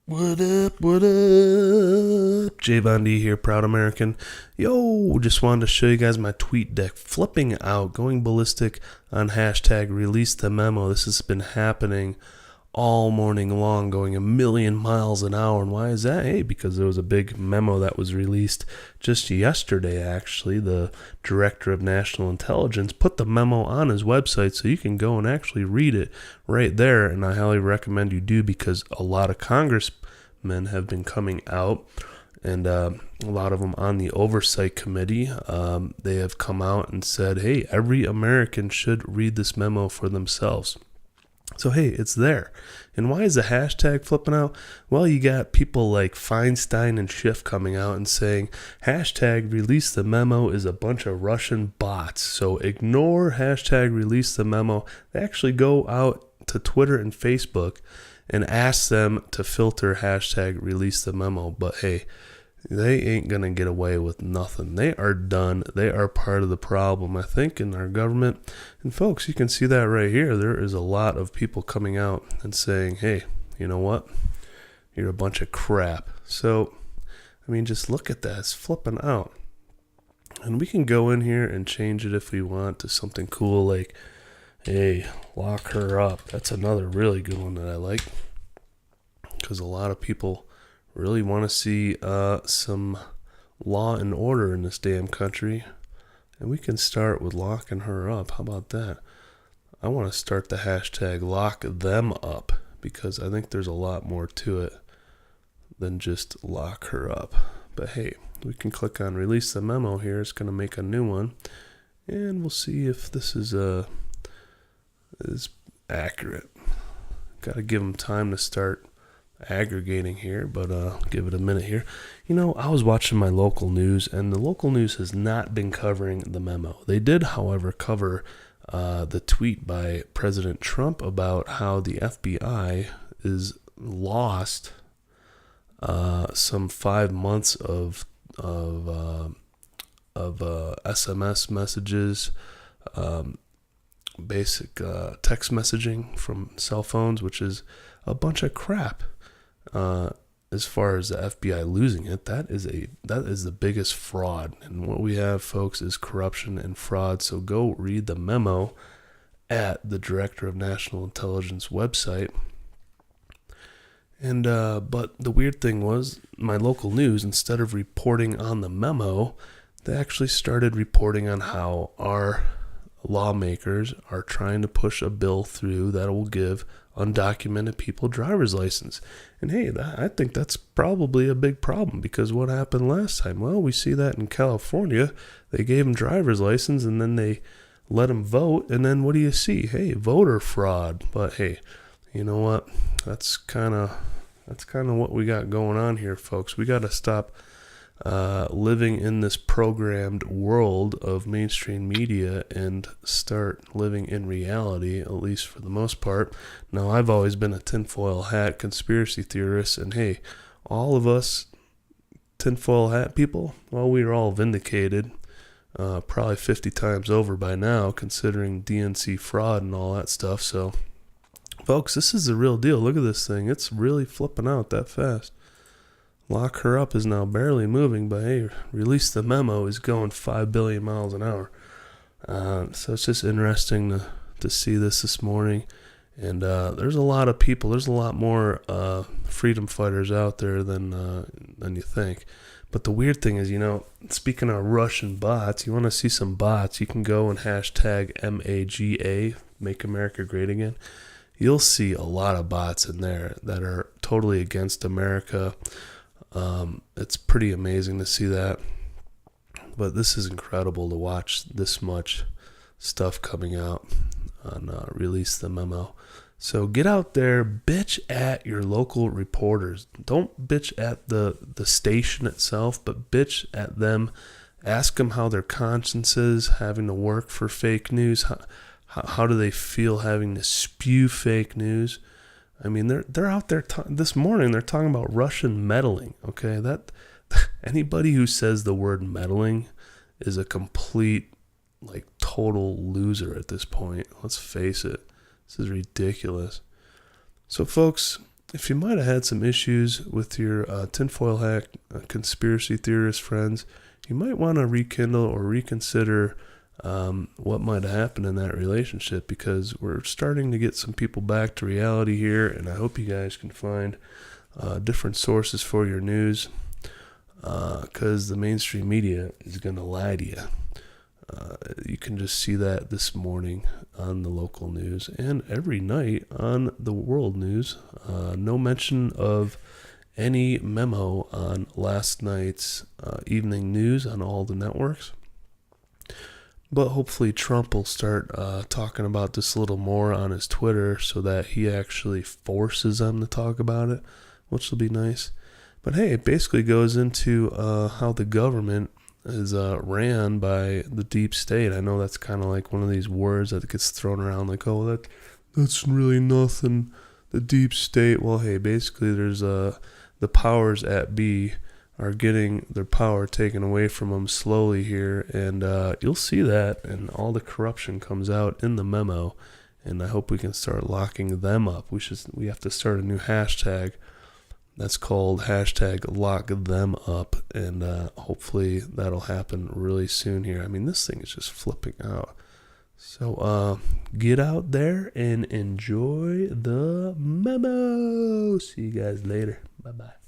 What up, what up? JVonD here, proud American. Yo, just wanted to show you guys my tweet deck. Flipping out, going ballistic on hashtag release the memo. This has been happening all morning long, going a million miles an hour. And why is that? Hey, because there was a big memo that was released just yesterday, actually. The Director of National Intelligence put the memo on his website so you can go and actually read it right there. And I highly recommend you do, because a lot of congressmen have been coming out, and a lot of them on the oversight committee. They have come out and said, hey, every American should read this memo for themselves. So, hey, it's there. And why is the hashtag flipping out? Well, you got people like Feinstein and Schiff coming out and saying, hashtag release the memo is a bunch of Russian bots. So ignore hashtag release the memo. They actually go out to Twitter and Facebook and ask them to filter hashtag release the memo. But hey, they ain't going to get away with nothing. They are done. They are part of the problem, I think, in our government. And folks, you can see that right here. There is a lot of people coming out and saying, hey, you know what? You're a bunch of crap. So, I mean, just look at that. It's flipping out. And we can go in here and change it if we want to something cool like, hey, lock her up. That's another really good one that I like, because a lot of people really want to see some law and order in this damn country. And we can start with locking her up. How about that? I want to start the hashtag lock them up, because I think there's a lot more to it than just lock her up. But hey, we can click on release the memo here. It's going to make a new one, and we'll see if this is accurate. Got to give them time to start aggregating here, but give it a minute here. You know, I was watching my local news, and the local news has not been covering the memo. They did, however, cover the tweet by President Trump about how the FBI is lost some 5 months of SMS messages, basic text messaging from cell phones, which is a bunch of crap. As far as the FBI losing it, that is the biggest fraud. And what we have, folks, is corruption and fraud. So go read the memo at the Director of National Intelligence website. And but the weird thing was, my local news, instead of reporting on the memo, they actually started reporting on how our lawmakers are trying to push a bill through that will give undocumented people driver's license. And hey, I think that's probably a big problem, because what happened last time? Well, we see that in California. They gave them driver's license and then they let them vote, and then what do you see? Hey, voter fraud. But hey, you know what? That's kind of what we got going on here, folks. We got to stop living in this programmed world of mainstream media and start living in reality, at least for the most part. Now, I've always been a tinfoil hat conspiracy theorist, and hey, all of us tinfoil hat people, well, we are all vindicated, probably 50 times over by now, considering DNC fraud and all that stuff. So, folks, this is the real deal. Look at this thing. It's really flipping out that fast. Lock her up is now barely moving, but hey, release the memo is going 5 billion miles an hour. So it's just interesting to see this morning. And there's a lot of people. There's a lot more freedom fighters out there than you think. But the weird thing is, you know, speaking of Russian bots, you want to see some bots, you can go and hashtag MAGA, Make America Great Again. You'll see a lot of bots in there that are totally against America. It's pretty amazing to see that. But this is incredible to watch this much stuff coming out on Release the Memo. So get out there, bitch at your local reporters. Don't bitch at the station itself, but bitch at them. Ask them how their conscience is having to work for fake news. How do they feel having to spew fake news? I mean, they're out there this morning. They're talking about Russian meddling. Okay, that anybody who says the word meddling is a complete, like, total loser at this point. Let's face it. This is ridiculous. So, folks, if you might have had some issues with your tinfoil hack conspiracy theorist friends, you might want to rekindle or reconsider what might have happened in that relationship, because we're starting to get some people back to reality here, and I hope you guys can find different sources for your news, because the mainstream media is going to lie to you. You can just see that this morning on the local news and every night on the world news. No mention of any memo on last night's evening news on all the networks. But hopefully Trump will start talking about this a little more on his Twitter, so that he actually forces them to talk about it, which will be nice. But hey, it basically goes into how the government is ran by the deep state. I know that's kind of like one of these words that gets thrown around like, oh, that's really nothing, the deep state. Well, hey, basically there's the powers at be are getting their power taken away from them slowly here, and you'll see that, and all the corruption comes out in the memo, and I hope we can start locking them up. We have to start a new hashtag that's called hashtag lock them up, and hopefully that'll happen really soon here. I mean, this thing is just flipping out. So get out there and enjoy the memo. See you guys later. Bye-bye.